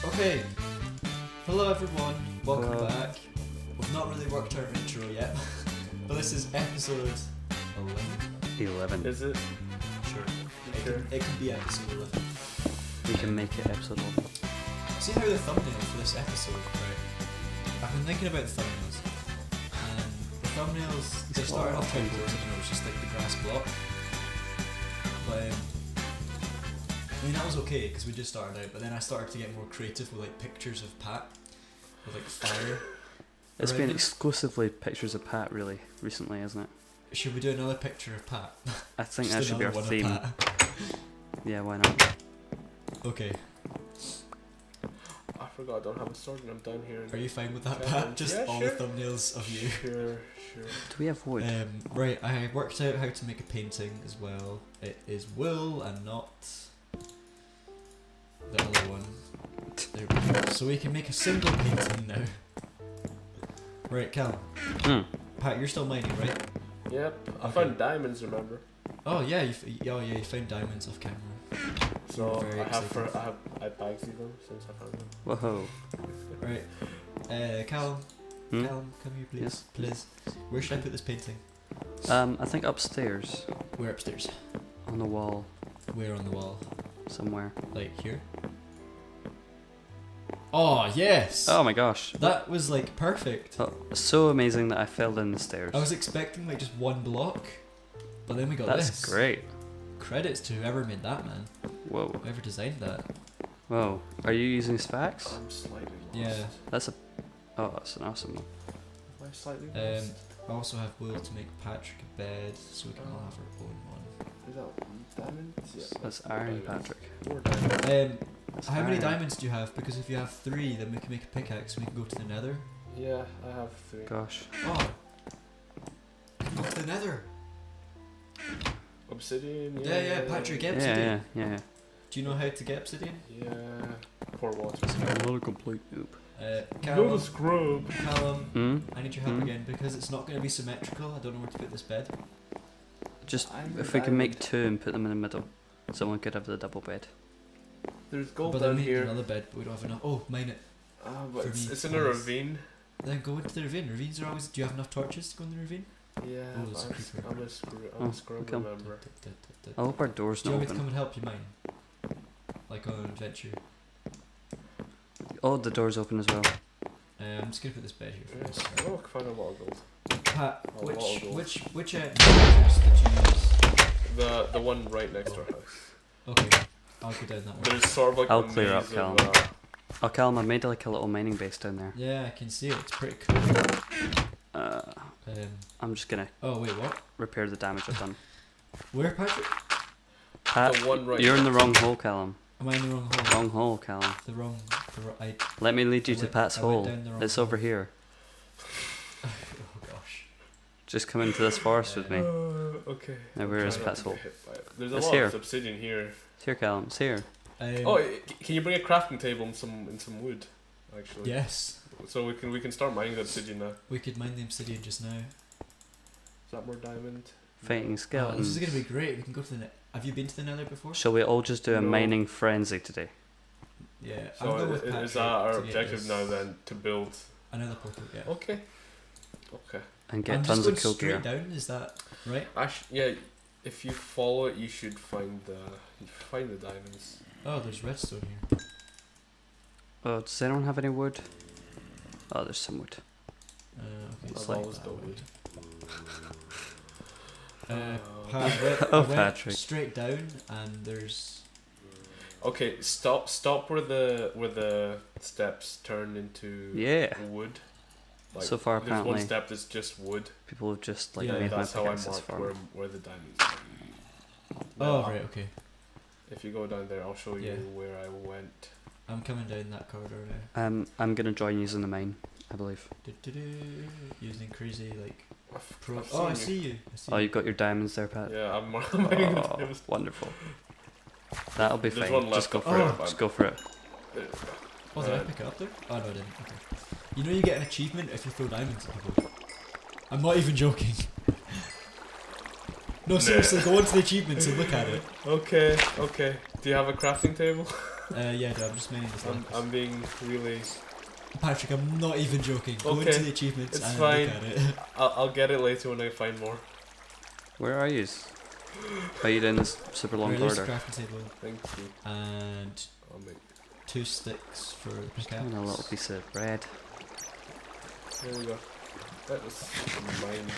Okay, hello everyone, welcome Hello. back. We've not really worked our intro yet, but this is episode 11. 11. Is it? Sure. Sure. It can be episode 11. We can make it episode 11. See how the thumbnail for this episode, right? I've been thinking about the thumbnails, and the thumbnails, they started off quite boring, you know, it's just like the grass block. But I mean, that was okay because we just started out, but then I started to get more creative with like pictures of Pat with like fire. It's around been it. exclusively pictures of Pat really recently, isn't it? Should we do another picture of Pat? I think Just that should be our another one of theme. Pat. Yeah, why not? Okay, I forgot I don't have a sword and I'm down here. are you fine with that, Yeah, Pat? Just yeah, all sure. the thumbnails of you. Sure. Do we have wood? Right, I worked out how to make a painting as well. It is wool and not the other one. There we go. So we can make a single painting now. Right, Calum. Hmm. Pat, you're still mining, right? Yep. I Okay. found diamonds, remember? Oh yeah, you found diamonds off camera. So Very I exciting. I bagsy them since I found them. Whoa. Right, Calum. Hmm? Calum, come here, please. Yes. Please. Where should I put this painting? I think upstairs Where upstairs? on the wall Where on the wall? somewhere. Like here? Oh yes! Oh my gosh. That was like perfect. Oh, so amazing that I fell down the stairs. I was expecting like just one block, but then we got That's this. great. Credits to whoever made that, man. Whoa. Whoever designed that. Whoa. Are you using Sphax? I'm slightly lost. Yeah. That's a... Oh, that's an awesome one. Am I slightly lost? I also have wool to make Patrick a bed, so we can all have our own one. Is that diamonds? Yeah. That's iron, diamonds. Patrick. 4 diamonds. That's How many iron. diamonds do you have? Because if you have 3, then we can make a pickaxe and we can go to the nether. Yeah, I have 3. Gosh. Oh! We can go to the nether! Obsidian? Yeah, Patrick, get Yeah, obsidian. yeah. Do you know how to get obsidian? Yeah. Pour water. I'm not a complete noob. Callum, scrub. Callum, Hmm? I need your help Hmm? again because it's not going to be symmetrical. I don't know where to put this bed. Just, I'm if we can make diamond. 2 and put them in the middle, someone could have the double bed. There's gold But then down we need here. another bed, but we don't have enough. Oh, mine it. But for it's, me, it's in a please. ravine. Then go into the ravine. Ravines are always. Do you have enough torches to go in the ravine? Yeah, Oh, but there's a creeper. I'm a Oh, scrub, okay. remember. I hope our door's Do you not want me to come open. and help you mine? Like on an adventure. Oh, the door's open as well. I'm just gonna put this bed here Yeah. first. Oh, I found a lot of gold. Pat, A lot of gold. which netherers did you use? The one right next to our house. Okay, I'll go down that one. There's sort of like I'll a clear up, maze Calum. of, Oh, Calum, I made like a little mining base down there. Yeah, I can see it. It's pretty cool. I'm just gonna Oh wait, what? repair the damage I've done. Where, Patrick? Pat, the one right you're in the next- wrong hole, Callum. Am I in the wrong hole? Wrong hole, Callum. The wrong. I. Let me lead you I to went- Pat's I went hole. down the wrong It's hole. over here. Oh gosh. Just come into this forest with me. Okay. Now where is Try not Pat's to get hole? hit by it. There's a It's lot here. of obsidian here. It's here, Callum. It's here. Can you bring a crafting table and some wood? Actually. Yes. So we can start mining the obsidian now. We could mine the obsidian just now. Is that more diamond? Fighting Oh, skeletons. this is gonna be great. We can go to the net. Have you been to the nether before? Shall we all just do a No. mining frenzy today? Yeah. I'm So going with is Patrick that our to get objective this- now then to build? Another portal. Yeah. Okay. Okay. And get I'm tons just of going cool straight gear. down. Is that right? Yeah. If you follow it, you should find the diamonds. Oh, there's redstone here. Oh, does anyone have any wood? Oh, there's some wood. Okay, I've it's like always that got wood. wood. Pat, I Oh, went Patrick. straight down, and there's. Okay, stop where the steps turn into Yeah. wood. So far, there's one apparently, step that's just wood. people have just like Yeah, made my that's how I pickaxes marked for me. where the diamonds are. Oh Now, right, okay. If you go down there, I'll show you Yeah. where I went. I'm coming down that corridor now. I'm gonna join using the mine, I believe. Using crazy like. I've Oh, I seen see you. I see Oh, you. you've got your diamonds there, Pat. Yeah, I'm mining the Oh, diamonds. wonderful. That'll be There's fine. one Just left go up for there. it. Just go for it. There. Oh, did I pick it up there? Oh no, I didn't. Okay. You know you get an achievement if you throw diamonds at people. I'm not even joking. No, seriously, go onto the achievements and look at it. Okay. Do you have a crafting table? Yeah, no, I'm just mining this land. I'm being really. Patrick, I'm not even joking. Go Okay, into the achievements it's and fine. look at it. I'll get it later when I find more. Where are you? Are you in this super long Right, there's the corridor? crafting table Thank you. and I'll make. 2 sticks for the pickaxe. And a little piece of bread. Here we go. That was mine.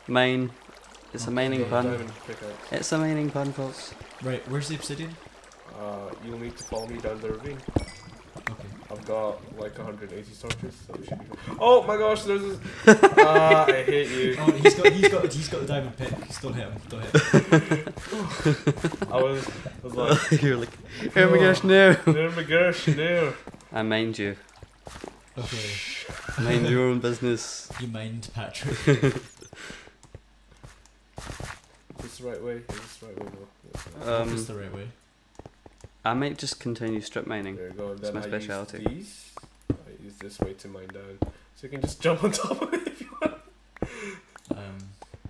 Mine. It's a mining Okay. pun. Diamond pickaxe. It's a mining pun, folks. Right, where's the obsidian? You'll need to follow me down the ravine. Okay. I've got like 180 torches, so we should be fine. Oh my gosh, there's this. I hate you. Oh, he's got the diamond pick. Just don't hit him. Don't hit him. I was like, You're like, oh my gosh, no. oh my gosh, no. I mind you. Okay. Mind your own business. You mind, Patrick. Is this the right way? Is this the right way? No. That's not. That's the right way. I might just continue strip mining. There you go. And It's then my I specialty. use these. I use this way to mine down, so you can just jump on top of it if you want.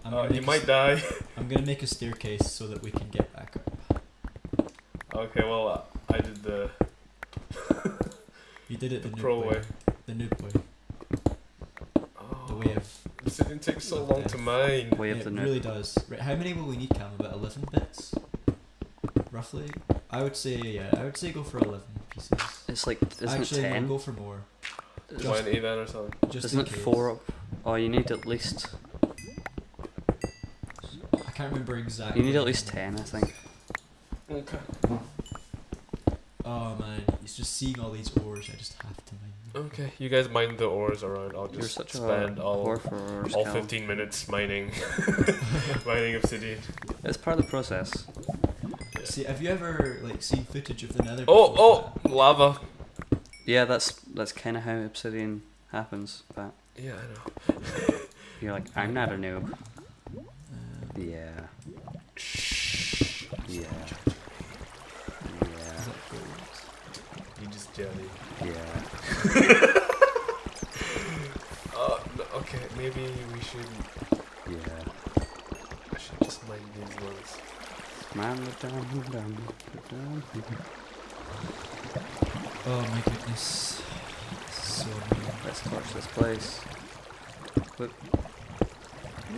I'm gonna You make might die. I'm gonna make a staircase so that we can get back up. Okay, well, I did the You did it the noob pro way. The noob way. The Oh, way of. it takes so long to mine. Way of It the really noob. does. Right, how many will we need, Cam? About 11 bits? Roughly? I would say go for 11 pieces. It's like, isn't Actually, it 10? no, go for more. Just- 20 then or something. Just Isn't in it case. 4 up? Oh, you need at least. I can't remember exactly. You need at least 10, I think. Okay. Oh man, it's just seeing all these ores, I just have to mine them. Okay, you guys mine the ores around. I'll You're just such spend a all whore for ores, all Cal. 15 minutes mining mining obsidian. It's part of the process. See, have you ever like seen footage of the nether? Oh, before? lava. Yeah, that's kind of how obsidian happens. But Yeah, I know. you're like, I'm not a noob. Yeah. Yeah. Yeah. Is that gold? You just jelly. Yeah. No, okay, maybe we should. Yeah. I should just mine these ones. Man, down. Oh my goodness. This is so annoying. Let's torch this place. Whoop.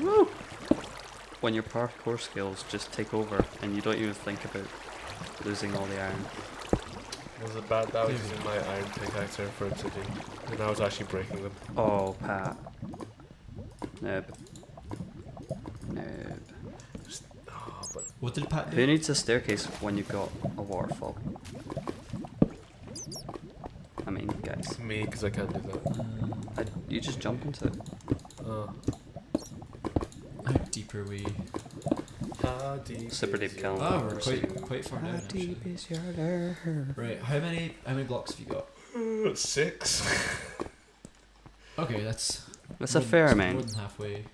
Woo! When your parkour skills just take over and you don't even think about losing all the iron. Was it bad? That was using my iron pickaxe there for obsidian, and I was actually breaking them. Oh, Pat. Noob. Noob. Oh, but What did Pat Who do? needs a staircase when you've got a waterfall? I mean, guys. me, because I can't do that. You just jump into it. Oh. How deep are we? How deep Super is deep, your Calum. Oh, we're ocean? quite far down actually. is your love? Right, how many blocks have you got? 6. Okay, that's That's more a fair than, amount. more than halfway.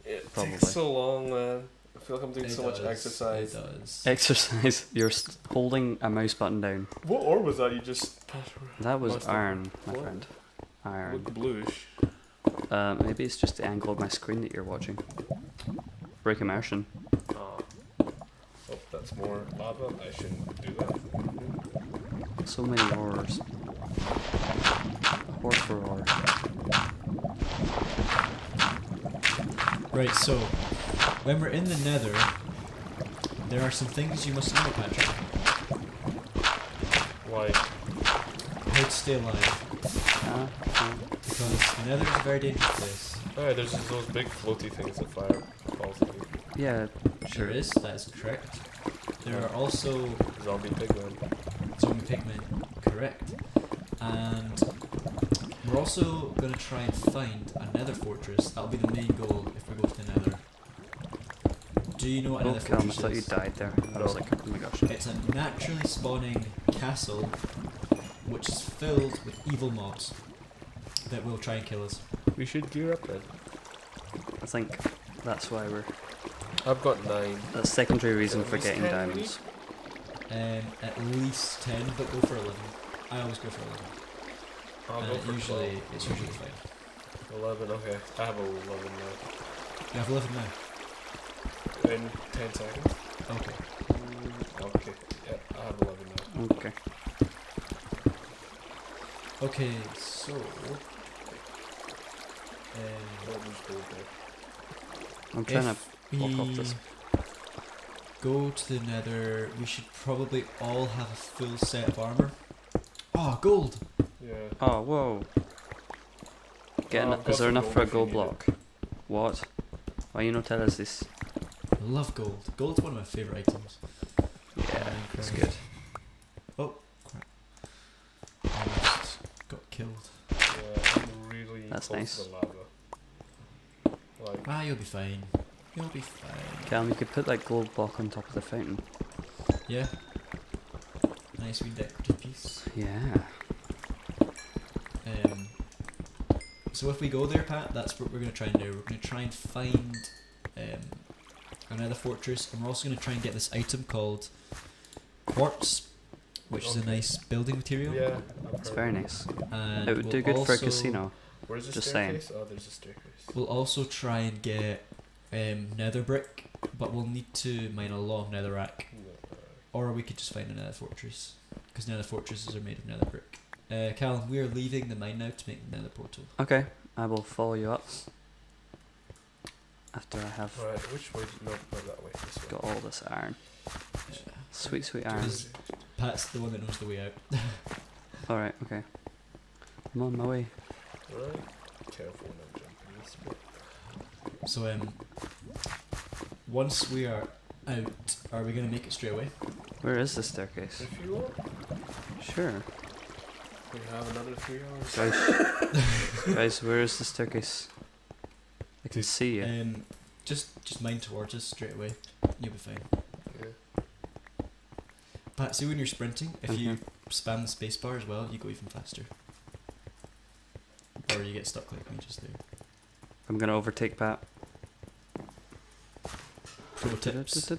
It Probably. takes so long, man. I feel like I'm doing It so much does, exercise. It does. Exercise. You're holding a mouse button down. What ore was that? You just That was Must have- iron, my what? friend. Iron. look bluish. Maybe it's just the angle of my screen that you're watching. Break immersion. Oh. Oh, that's more lava. I shouldn't do that. So many ores. Ore for ore. Right, so when we're in the nether, there are some things you must know, Patrick. Why? How to stay alive. Because the nether is a very dangerous place. Oh, there's just those big floaty things that fire falls at you. Yeah, Sure is, that is correct. There are also Zombie pigmen. zombie pigmen, correct. And we're also going to try and find a nether fortress. That'll be the main goal if we go to the nether. Do you know what a Oh, nether Calum, I fortress thought you is? died there. I was No. like, oh my gosh. It's a naturally spawning castle which is filled with evil mobs that will try and kill us. We should gear up then. I think that's why we're. I've got 9. That's secondary reason At for least getting 10 diamonds. At least 10, but go for 11. I always go for 11. I'll And go for it's usually fine. 11, okay. I have 11 now. You have 11 now. In 10 seconds. Okay. Okay. Yeah, I have 11 now. Okay. Okay, so What was gold there? I'm trying to if walk off we this. go to the nether, we should probably all have a full set of armor. Oh, gold! Yeah. Oh, whoa. I've got Is there some enough for a if you gold need block? What? Why you not tell us this? I love gold. Gold's one of my favourite items. Yeah, it's Minecraft. good. Oh, crap. Almost got killed. Yeah, I'm really That's close nice. to the lava. Like, Ah, you'll be fine. You'll be fine. Calum, you could put that gold block on top of the fountain. Yeah. Nice wee decorative piece. Yeah. So if we go there, Pat, that's what we're going to try and do. We're going to try and find another fortress, and we're also going to try and get this item called quartz, which is a Okay. nice building material. yeah. It's very nice. And It would do we'll good for a also- casino. Where's the Just saying. staircase? Oh, there's a staircase. We'll also try and get nether brick, but we'll need to mine a long netherrack, or we could just find a nether fortress, because nether fortresses are made of nether brick. Calum, we are leaving the mine now to make the nether portal. Okay, I will follow you up. After I have Right, which way? No, not that way. This way. got all this iron. Sweet, sweet iron. Because- Pat's the one that knows the way out. Alright, okay. I'm on my way. Right. Careful when I'm jumping this bit. So once we are out, are we going to make it straight away? Where is the staircase? If you want, Sure. we have another 3 hours. Guys, where is the staircase? I can see you. Just mine towards us straight away. You'll be fine. Yeah. Pat, see when you're sprinting, if I'm you here. spam the space bar as well, you go even faster. Or you get stuck like me just there. I'm gonna overtake Pat. Pro tips.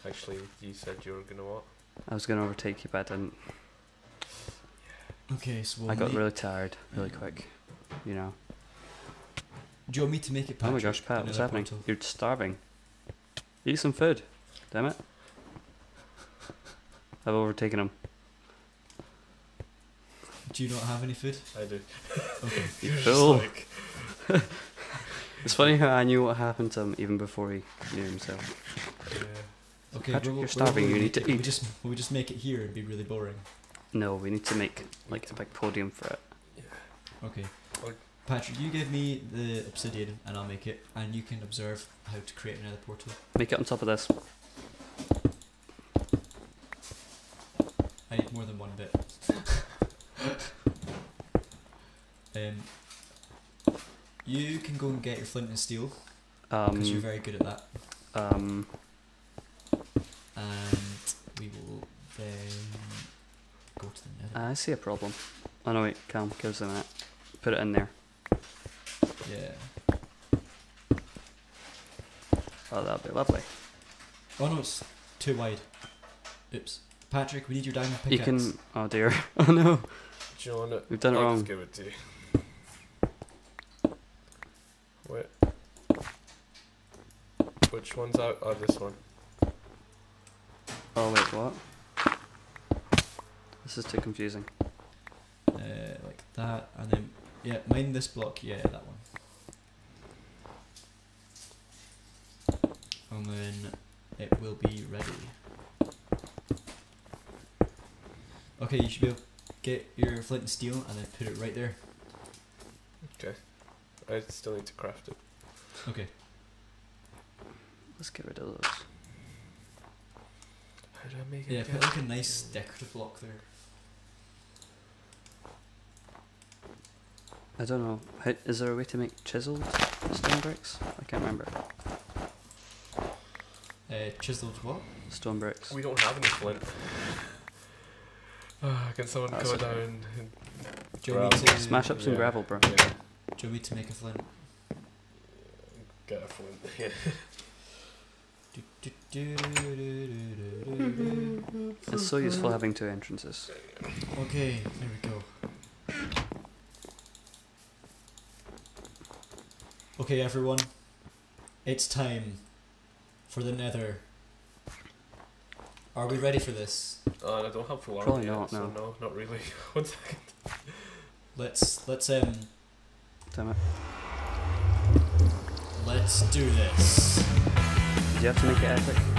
Actually, you said you were gonna what? I was gonna overtake you, but I didn't. Okay, so we'll I got make- really tired really quick. You know. Do you want me to make it, Oh Patrick? my gosh, Pat, what's Another happening? portal? You're starving. Eat some food. Damn it. I've overtaken him. Do you not have any food? I did. Okay. You're just fool. like, It's funny how I knew what happened to him even before he knew himself. yeah. Okay, Patrick, where- you're starving, where will you we need to make it? eat. Will we just make it here and be really boring? No, we need to make like a big podium for it. Okay. Like- Patrick, you give me the obsidian and I'll make it, and you can observe how to create another portal. Make it on top of this. I need more than one bit. You can go and get your flint and steel because you're very good at that, and we will then go to the nether. I see a problem. Oh no, wait, Calum, give us a minute. Put it in there. Yeah. Oh, that'll be lovely. Oh no, it's too wide. Oops. Patrick, we need your diamond You pickaxe. can. Oh dear. Oh no. Do you want it? We've done it I'll wrong. just give it to you. Wait. Which one's out? Oh, this one. Oh wait, what? This is too confusing. Like that, and then yeah, mine this block. Yeah, that one. And then it will be ready. Okay, you should be able to get your flint and steel and then put it right there. Okay. I still need to craft it. Okay. Let's get rid of those. How do I make it? Yeah, put like a nice decorative block there. I don't know. How, is there a way to make chiseled stone bricks? I can't remember. Chiseled what? Stone bricks. We don't have any flint. Can someone That's go okay. down and Do you want me Gravel. to Smash up some Yeah. gravel, bro. yeah, Do you want me to make a flint? get a flint? Yeah. It's so useful having two entrances. Okay, there we go. Okay, everyone, it's time for the nether Are we ready for this? I don't have full armor Probably yet, not, so no. no, not really. 1 second. Let's Damn it. let's do this. Did you have to make it epic?